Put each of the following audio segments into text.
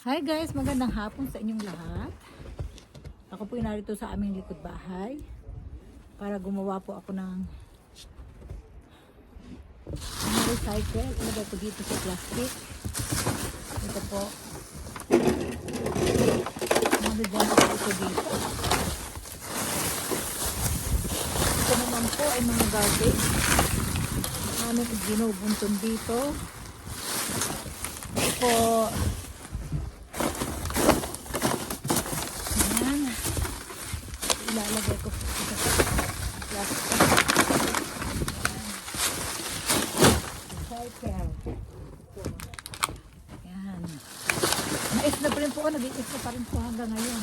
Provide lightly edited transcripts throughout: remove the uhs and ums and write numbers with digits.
Hi guys, magandang hapon sa inyong lahat. Ako po narito sa aming likod bahay para gumawa po ako ng recycle. Ilagay ko dito sa plastic. Ito po. Magagyan ko ito dito. Ito naman po ay mga garbage. Ano ginubuntun dito. Ito po. Ilalagay ko sa plastic. Recycle. Yan. Mais na pa rin po ako. Nag-iis na pa rin po hanggang ngayon.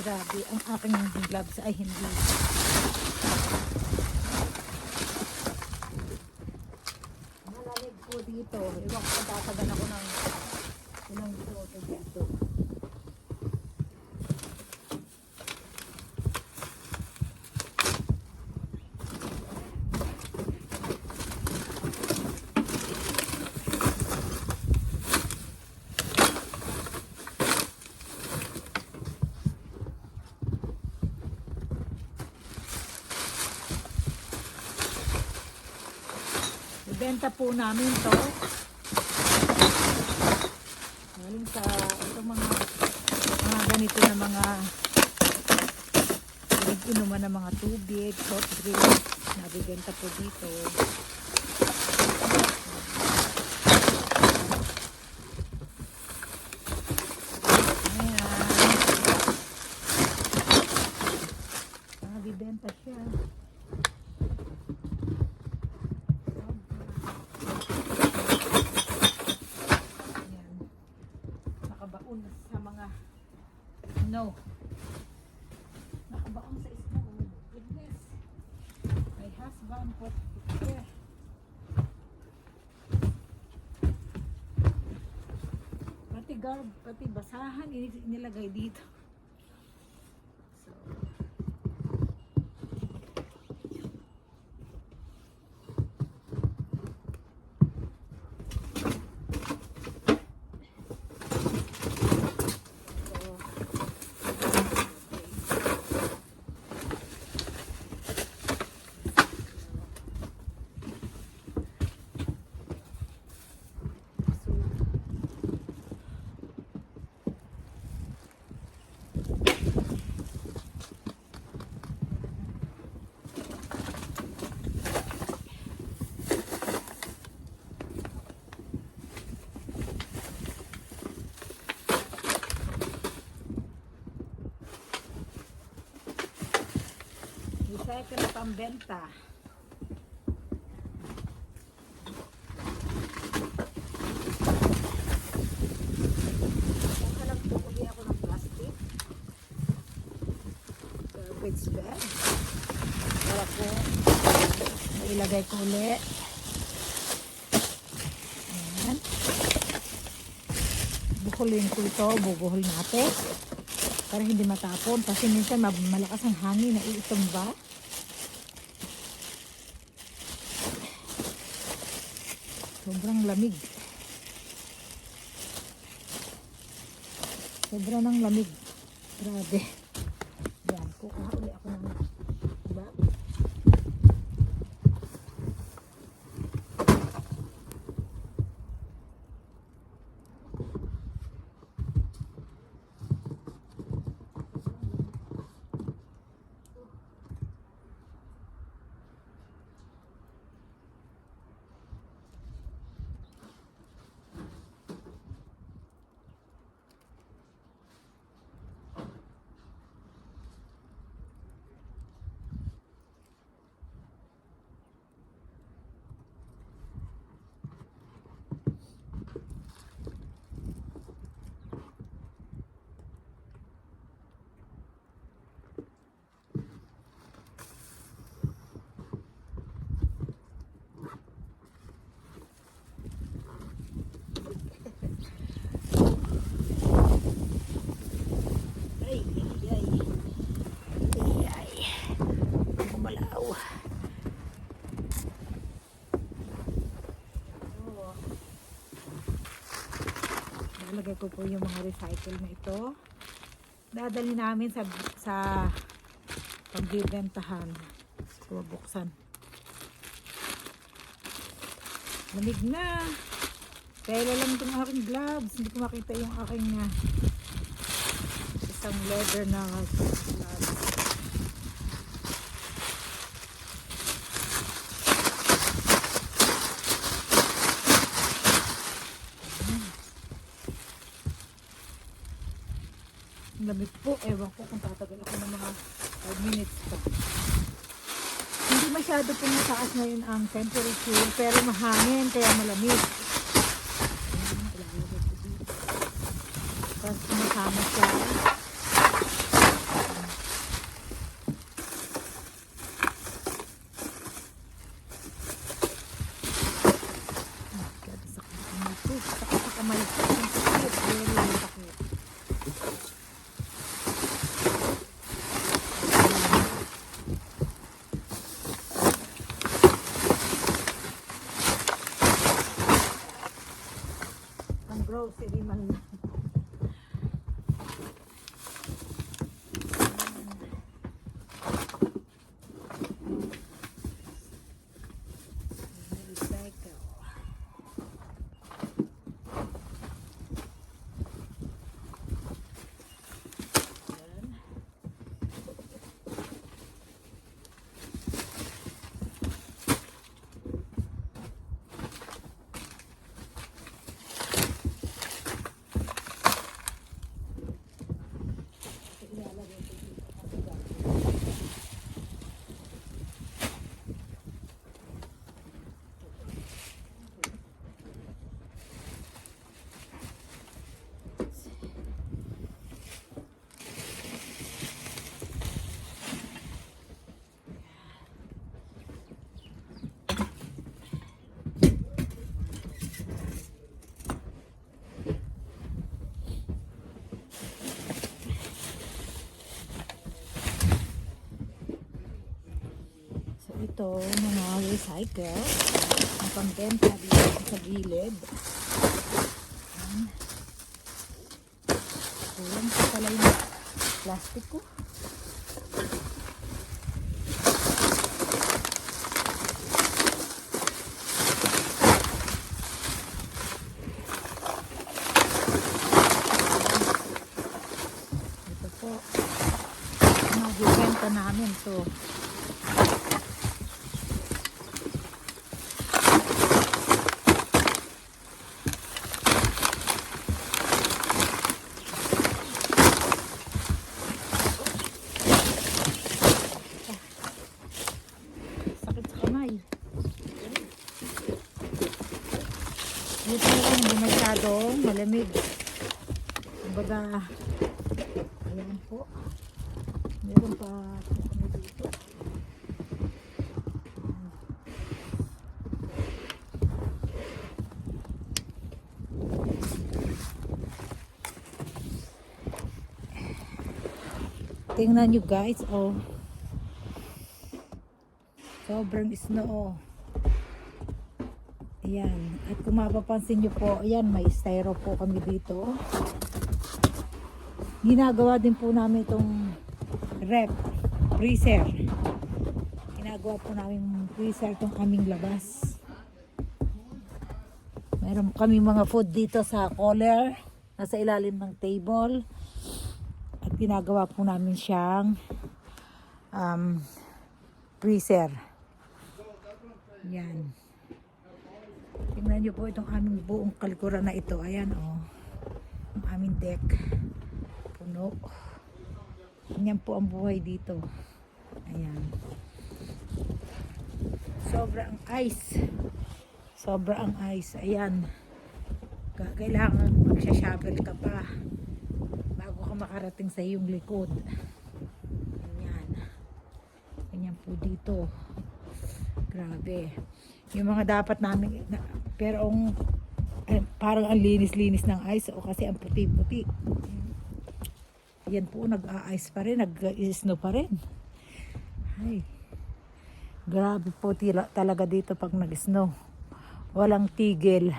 Grabe. Ang aking gloves ay hindi. Malalig po dito. Iwag ko tatagan ako ng ilang minuto dito. Benta po namin to. Galing sa itong mga ganito na mga inuman ng mga tubig, soft drinks. Nabibenta po dito. Ayan. Nabibenta siya. Sa mga snow. Nakabaon sa snow. Goodness. My husband put it there. Pati basahan inilagay dito. So, recycle na pambenta. Nakalag po uli ako ng plastic. Garbage bag. Para po mailagay ko uli. Ayan. Bukulin ko ito. Bubuhol natin. Para hindi matapon. Kasi minsan malakas ang hangin na iitumba. Sobrang lamig. Sobrang ng lamig. Grabe. Yan. Kukuha uli ako ng bag. Ilalagay ko po yung mga recycle na ito. Dadali namin sa pagbibentahan. So, buksan. Lamig na. Kaya lang itong aking gloves. Hindi ko makita yung aking isang leather na gloves. Lamig po. Ewan ko kung tatagal ako ng mga 5 minutes pa. Hindi masyado po mataas ngayon ang temperature pero mahangin kaya malamig. Tapos sumasama siya. Sakit sa kamay ko. Sakit. Very sakit. Ang grocery man lang. Ito, mga recycle ang pambenta dito sa gilid. Kulang pa pala yung plastic ko. Ito po magbibenta namin to. Dito lang, hindi masyadong malamig. Kumbaga, ayan po. Meron pa kami dito. Tingnan nyo guys, oh. Sobrang snow, oh. Ayan. At kung mapapansin nyo po, ayan, may styro po kami dito. Ginagawa din po namin itong freezer. Ginagawa po namin freezer itong aming labas. Meron kami mga food dito sa cooler, nasa ilalim ng table. At ginagawa po namin siyang freezer. Yan. Tingnan nyo po itong aming buong kalikuran na ito. Ayan, oh. Ang aming deck. Puno. Ganyan po ang buhay dito. Ayan. Sobra ang ice. Sobra ang ice. Ayan. Kailangan magsha-shovel ka pa bago ka makarating sa iyong likod. Ayan. Ganyan po dito. Grabe. Yung mga dapat namin, pero parang ang linis-linis ng ice o kasi ang puti-puti. Yan po, nag-a-ice pa rin, nag-snow pa rin. Ay, grabe po talaga dito pag nag-snow. Walang tigil.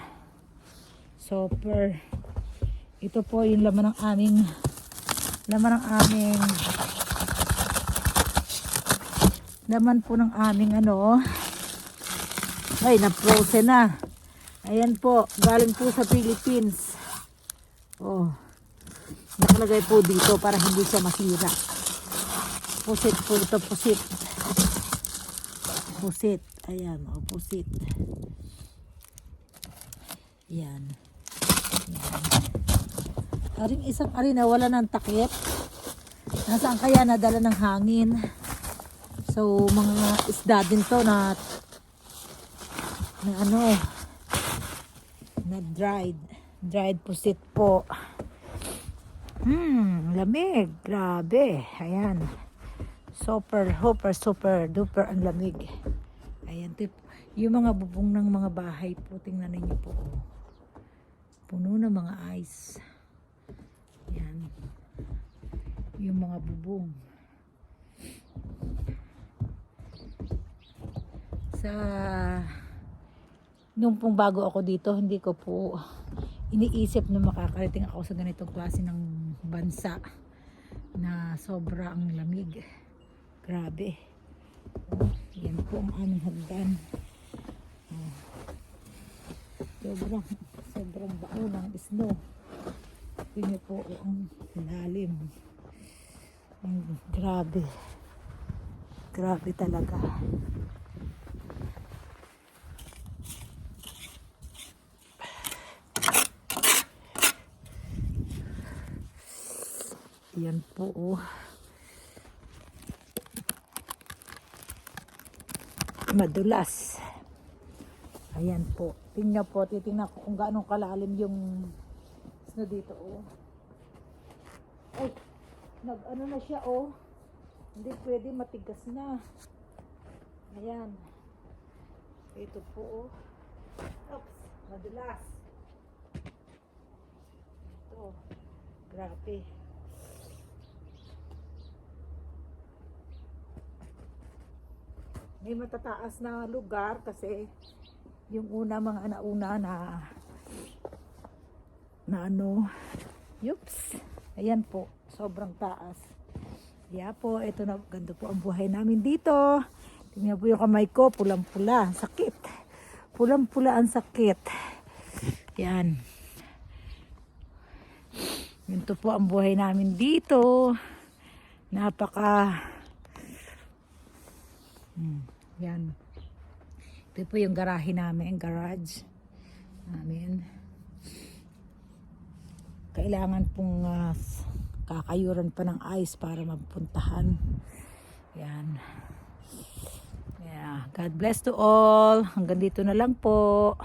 Super Ito po yung laman ng aming laman po ng aming ano. Ay, na-frozen na. Ayan po, galing po sa Philippines. Oh. Nakalagay po dito para hindi siya masira. Pusit po ito, pusit. Pusit. Ayan, oh, pusit. Yan. Aring isang na wala ng takip. Nasaan kaya nadala ng hangin? So, mga isda din to na ano, na dried pusit po. Lamig. Grabe. Ayan. Super duper ang lamig. Ayan. Yung mga bubong ng mga bahay po, tingnan ninyo po. Puno ng mga ice. Ayan. Yung mga bubong. Nung pong bago ako dito, hindi ko po iniisip na makakarating ako sa ganitong klase ng bansa na sobrang lamig. Grabe. Yan po ang aming hagdan. Sobrang baon ng snow. Tingnan po ang lalim. Grabe. Grabe talaga. Yan po, oh. Madulas. Ayan po. Tingnan po, titingnan ko kung gaano kalalim yung snow dito, oh. Ay, nag-ano na siya, oh. Hindi pwede, matigas na. Ayan. Ito po, oh. Oops, madulas. Ito. Grabe. May matataas na lugar kasi yung mga nauna na ano, yups, ayan po, sobrang taas. Kaya po, ito na, ganda po ang buhay namin dito. Tingnan po yung kamay ko, pulang-pula, sakit. Pulang-pula ang sakit. Yan. Ito po ang buhay namin dito. Yan. Ito po yung garahe namin, garage namin. Kailangan pong kakayuran pa ng ice para mapuntahan. Yan. Yeah. God bless to all. Hanggang dito na lang po.